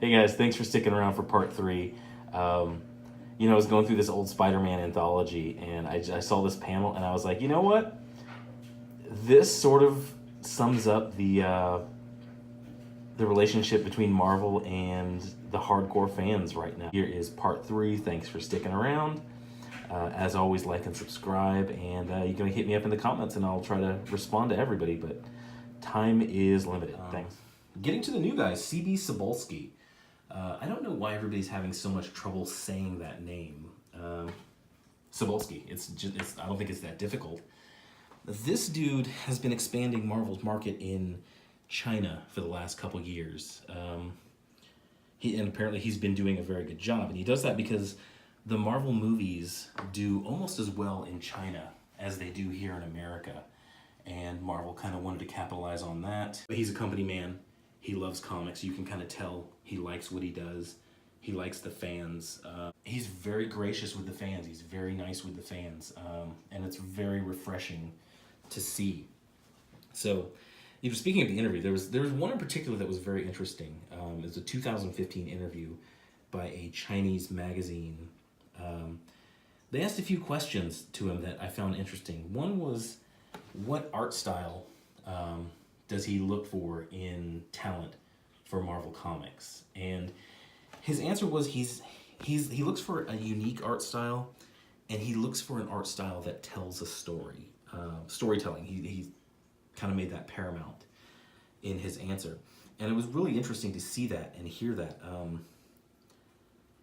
Hey guys, thanks for sticking around for part three. Um, I was going through this old Spider-Man anthology, and I saw this panel, and I was like, you know what? This sort of sums up the relationship between Marvel and the hardcore fans right now. Here is part three. Thanks for sticking around. As always, like and subscribe, and you can hit me up in the comments, and I'll try to respond to everybody. But time is limited. Thanks. Getting to the new guys, CB Cebulski. I don't know why everybody's having so much trouble saying that name. Cebulski. I don't think it's that difficult. This dude has been expanding Marvel's market in China for the last couple years. And apparently he's been doing a very good job. And he does that because the Marvel movies do almost as well in China as they do here in America. And Marvel kind of wanted to capitalize on that. But he's a company man. He loves comics. You can kind of tell he likes what he does. He likes the fans. He's very gracious with the fans. He's very nice with the fans. And it's very refreshing to see. So, speaking of the interview, there was one in particular that was very interesting. It was a 2015 interview by a Chinese magazine. They asked a few questions to him that I found interesting. One was, what art style does he look for in talent for Marvel Comics? And his answer was he looks for a unique art style, and he looks for an art style that tells a story. Storytelling. He kind of made that paramount in his answer. And it was really interesting to see that and hear that.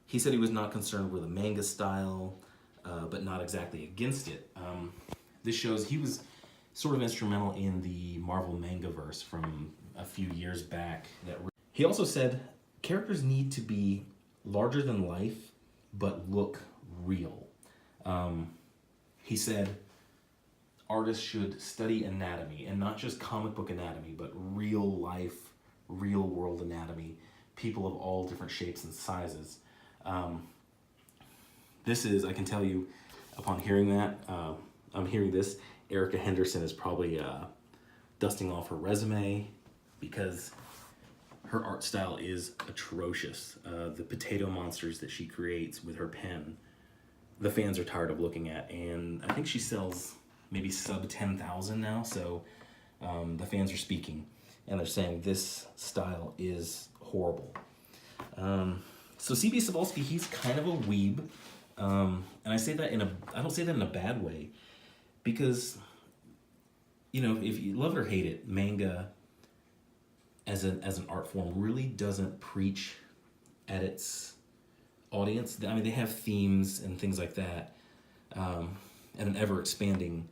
He said he was not concerned with a manga style, but not exactly against it. This shows he was sort of instrumental in the Marvel Mangaverse from a few years back. He also said characters need to be larger than life, but look real. He said artists should study anatomy, and not just comic book anatomy, but real life, real world anatomy, people of all different shapes and sizes. I can tell you, upon hearing that, I'm hearing this, Erica Henderson is probably dusting off her resume because her art style is atrocious. The potato monsters that she creates with her pen, the fans are tired of looking at, and I think she sells maybe sub 10,000 now, so the fans are speaking, and they're saying this style is horrible. So CB Cebulski, he's kind of a weeb, and I don't say that in a bad way, because, if you love it or hate it, manga as an art form really doesn't preach at its audience. I mean, they have themes and things like that, and an ever-expanding,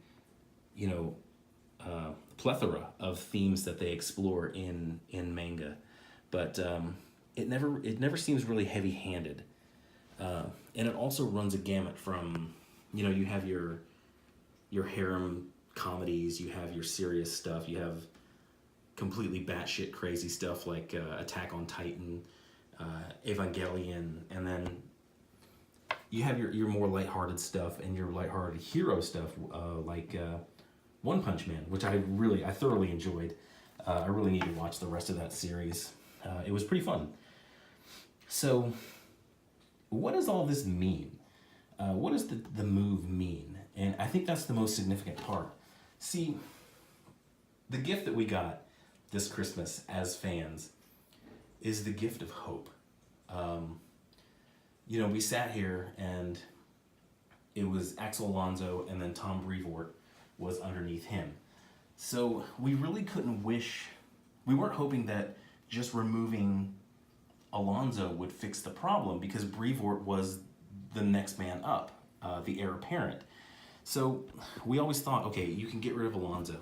plethora of themes that they explore in manga, but it never seems really heavy-handed, and it also runs a gamut from, you have your harem comedies, you have your serious stuff, you have completely batshit crazy stuff like Attack on Titan, Evangelion, and then you have your more lighthearted stuff and your lighthearted hero stuff like One Punch Man, which I thoroughly enjoyed. I really need to watch the rest of that series. It was pretty fun. So, what does all this mean? What does the move mean? And I think that's the most significant part. See, the gift that we got this Christmas as fans is the gift of hope. We sat here and it was Axel Alonso, and then Tom Brevoort was underneath him. So we really we weren't hoping that just removing Alonso would fix the problem, because Brevoort was the next man up, the heir apparent. So we always thought, okay, you can get rid of Alonso,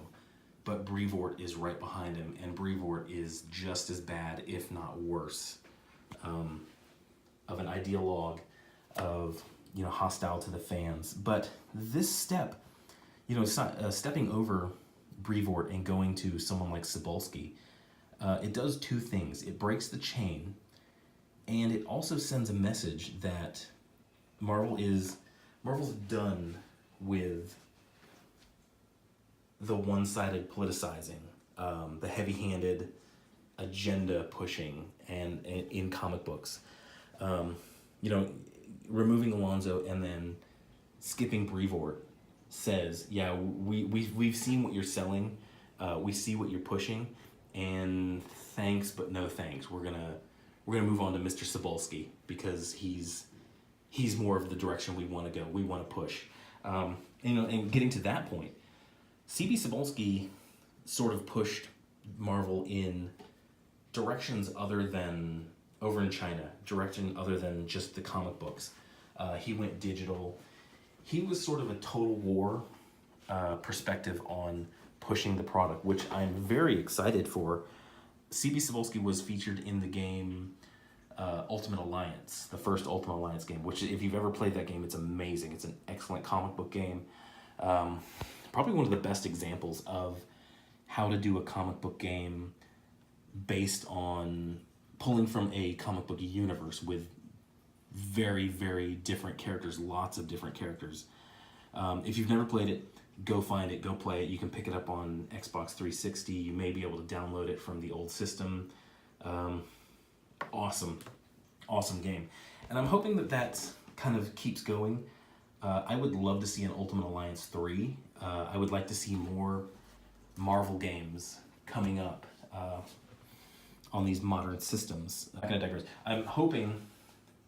but Brevoort is right behind him, and Brevoort is just as bad, if not worse, of an ideologue, of hostile to the fans. But this step, stepping over Brevoort and going to someone like Cebulski, it does two things. It breaks the chain, and it also sends a message that Marvel's done with the one-sided politicizing, the heavy-handed agenda pushing and in comic books. You know, removing Alonzo and then skipping Brevoort says, yeah, we've seen what you're selling, we see what you're pushing, and thanks but no thanks. We're gonna move on to Mr. Cebulski because he's more of the direction we want to go. We want to push. You know, and getting to that point, CB Cebulski sort of pushed Marvel in directions other than over in China, direction other than just the comic books. He went digital. He was sort of a Total War perspective on pushing the product, which I'm very excited for. CB Cebulski was featured in the game Ultimate Alliance, the first Ultimate Alliance game, which if you've ever played that game, it's amazing. It's an excellent comic book game. Probably one of the best examples of how to do a comic book game based on pulling from a comic book universe with very, very different characters, lots of different characters. If you've never played it, go find it, go play it. You can pick it up on Xbox 360. You may be able to download it from the old system. Awesome game. And I'm hoping that kind of keeps going. I would love to see an Ultimate Alliance 3. I would like to see more Marvel games coming up on these modern systems. I'm gonna digress. I'm hoping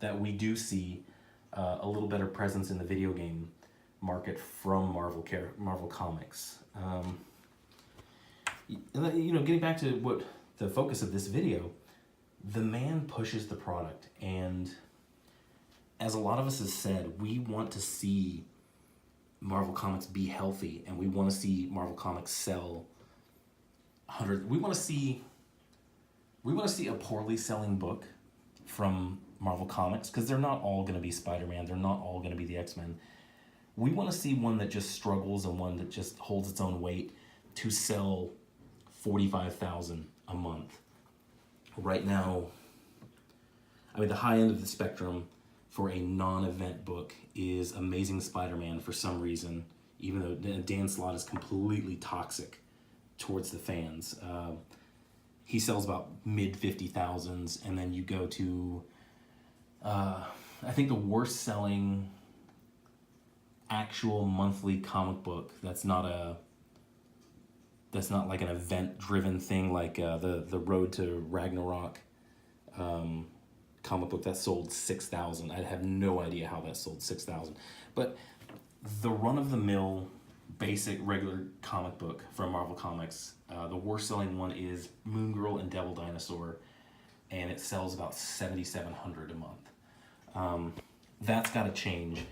that we do see a little better presence in the video game market from Marvel Comics. You know, getting back to what the focus of this video, the man pushes the product, and as a lot of us have said, we want to see Marvel Comics be healthy, and we want to see Marvel Comics sell 100. We want to see a poorly selling book from Marvel Comics, because they're not all going to be Spider-Man, they're not all going to be the X-Men. We want to see one that just struggles and one that just holds its own weight to sell 45,000 a month. Right now, I mean, the high end of the spectrum for a non-event book is Amazing Spider-Man for some reason, even though Dan Slott is completely toxic towards the fans. He sells about mid 50,000s, and then you go to, I think the worst selling actual monthly comic book that's not like an event driven thing, like the Road to Ragnarok comic book that sold 6,000. I have no idea how that sold 6,000, but the run-of-the-mill basic regular comic book from Marvel Comics, the worst selling one is Moon Girl and Devil Dinosaur, and it sells about 7,700 a month. That's got to change.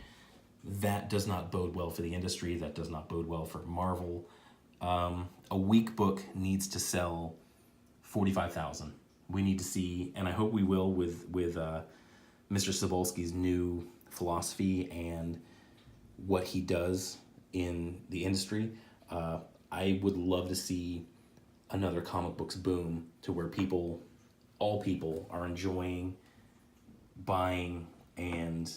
That does not bode well for the industry. That does not bode well for Marvel. A weak book needs to sell 45,000. We need to see, and I hope we will with Mr. Cebulski's new philosophy and what he does in the industry. I would love to see another comic books boom to where all people are enjoying buying and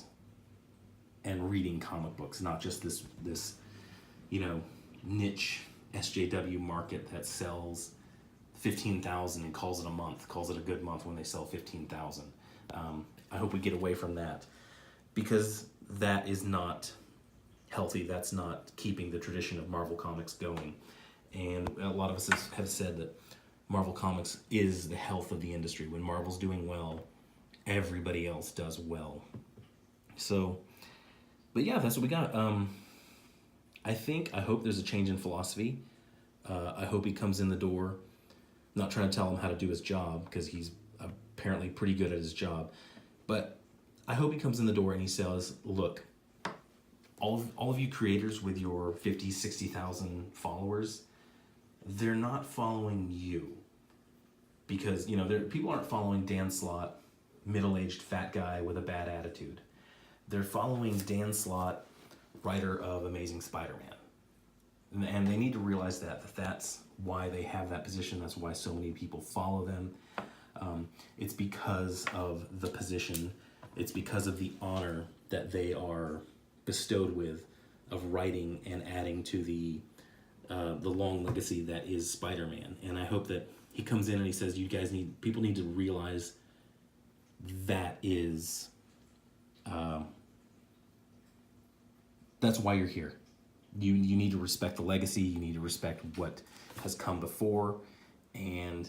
reading comic books, not just this niche SJW market that sells 15,000 and calls it a month, calls it a good month when they sell 15,000. I hope we get away from that, because that is not healthy. That's not keeping the tradition of Marvel Comics going. And a lot of us have said that Marvel Comics is the health of the industry. When Marvel's doing well, everybody else does well. So, but yeah, that's what we got. I hope there's a change in philosophy. I hope he comes in the door. I'm not trying to tell him how to do his job, because he's apparently pretty good at his job. But I hope he comes in the door and he says, look, all of you creators with your 50, 60,000 followers, they're not following you. Because, people aren't following Dan Slott, middle-aged fat guy with a bad attitude. They're following Dan Slott, writer of Amazing Spider-Man. And they need to realize that's why they have that position. That's why so many people follow them. It's because of the position. It's because of the honor that they are bestowed with of writing and adding to the long legacy that is Spider-Man. And I hope that he comes in and he says, people need to realize that is, that's why you're here. You need to respect the legacy. You need to respect what has come before, and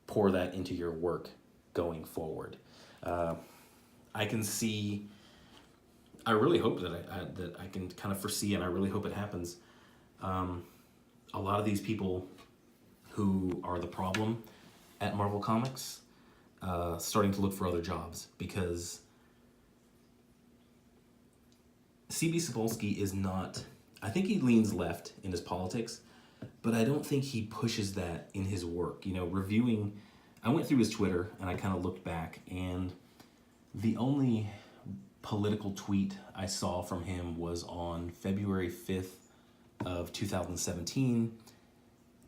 pour that into your work going forward. I can see. I really hope that I can kind of foresee, and I really hope it happens. A lot of these people who are the problem at Marvel Comics starting to look for other jobs, because C.B. Cebulski is not. I think he leans left in his politics, but I don't think he pushes that in his work. You know, reviewing, I went through his Twitter and I kind of looked back, and the only political tweet I saw from him was on February 5th of 2017,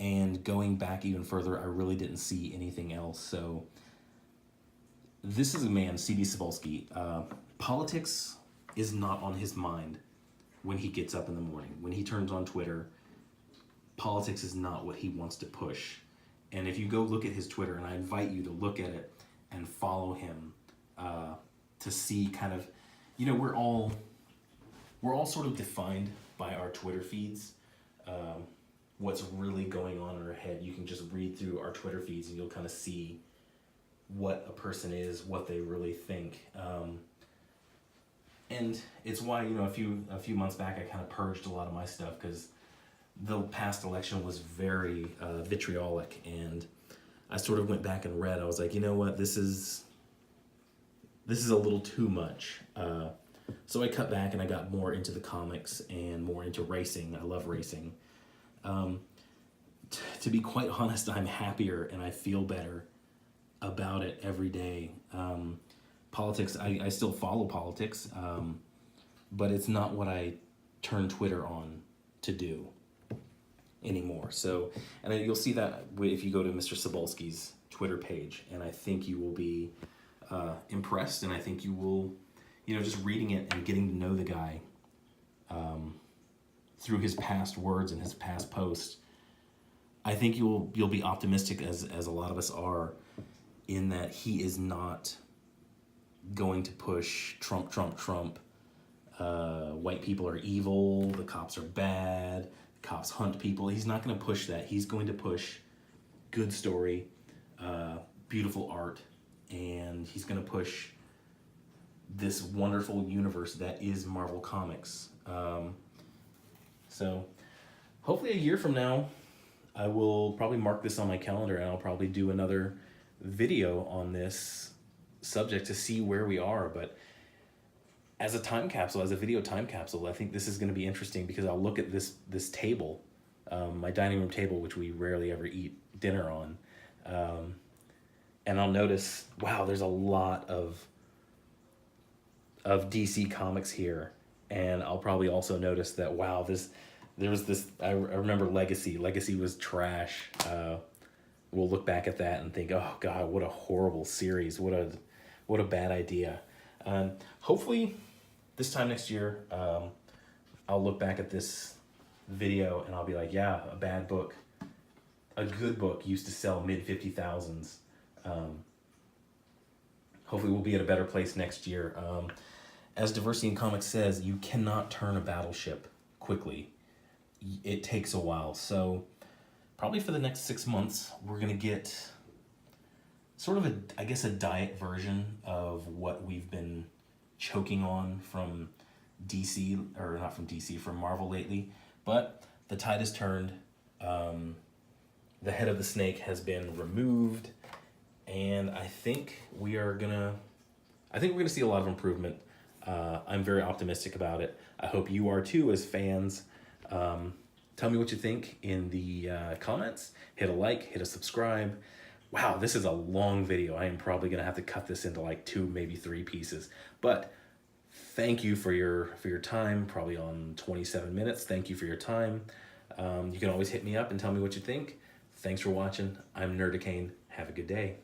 and going back even further, I really didn't see anything else. So this is a man, C.B. Cebulski. Politics is not on his mind when he gets up in the morning. When he turns on Twitter, politics is not what he wants to push. And if you go look at his Twitter, and I invite you to look at it and follow him to see kind of, you know, we're all sort of defined by our Twitter feeds. What's really going on in our head. You can just read through our Twitter feeds and you'll kind of see what a person is, what they really think. And it's why, you know, a few months back I kind of purged a lot of my stuff, because the past election was very vitriolic, and I sort of went back and read. I was like, you know what, this is a little too much. So I cut back and I got more into the comics and more into racing. I love racing. To be quite honest, I'm happier and I feel better about it every day. Politics, I still follow politics, but it's not what I turn Twitter on to do anymore. So, and you'll see that if you go to Mr. Cebulski's Twitter page, and I think you will be impressed, and I think you will, you know, just reading it and getting to know the guy through his past words and his past posts, I think you'll be optimistic, as a lot of us are, in that he is not going to push Trump, white people are evil, the cops are bad, the cops hunt people. He's not going to push that. He's going to push good story, beautiful art, and he's going to push this wonderful universe that is Marvel Comics. So hopefully a year from now, I will probably mark this on my calendar, and I'll probably do another video on this subject to see where we are. But as a time capsule, as a video time capsule, I think this is going to be interesting, because I'll look at this table, my dining room table, which we rarely ever eat dinner on, and I'll notice, wow, there's a lot of DC Comics here. And I'll probably also notice that, wow, there was this, I remember Legacy was trash. We'll look back at that and think, oh God, what a horrible series. What a bad idea. Hopefully this time next year, I'll look back at this video and I'll be like, yeah, a bad book, a good book used to sell mid 50,000s. Hopefully we'll be at a better place next year. As Diversity in Comics says, you cannot turn a battleship quickly. It takes a while. So probably for the next 6 months, we're going to get sort of a diet version of what we've been choking on from DC, or not from DC, from Marvel lately. But the tide has turned. The head of the snake has been removed, and I think we're gonna see a lot of improvement. I'm very optimistic about it. I hope you are too, as fans. Tell me what you think in the comments. Hit a like, hit a subscribe. Wow, this is a long video. I am probably gonna have to cut this into like 2, maybe 3 pieces. But thank you for your time, probably on 27 minutes. Thank you for your time. You can always hit me up and tell me what you think. Thanks for watching. I'm Nerdicane. Have a good day.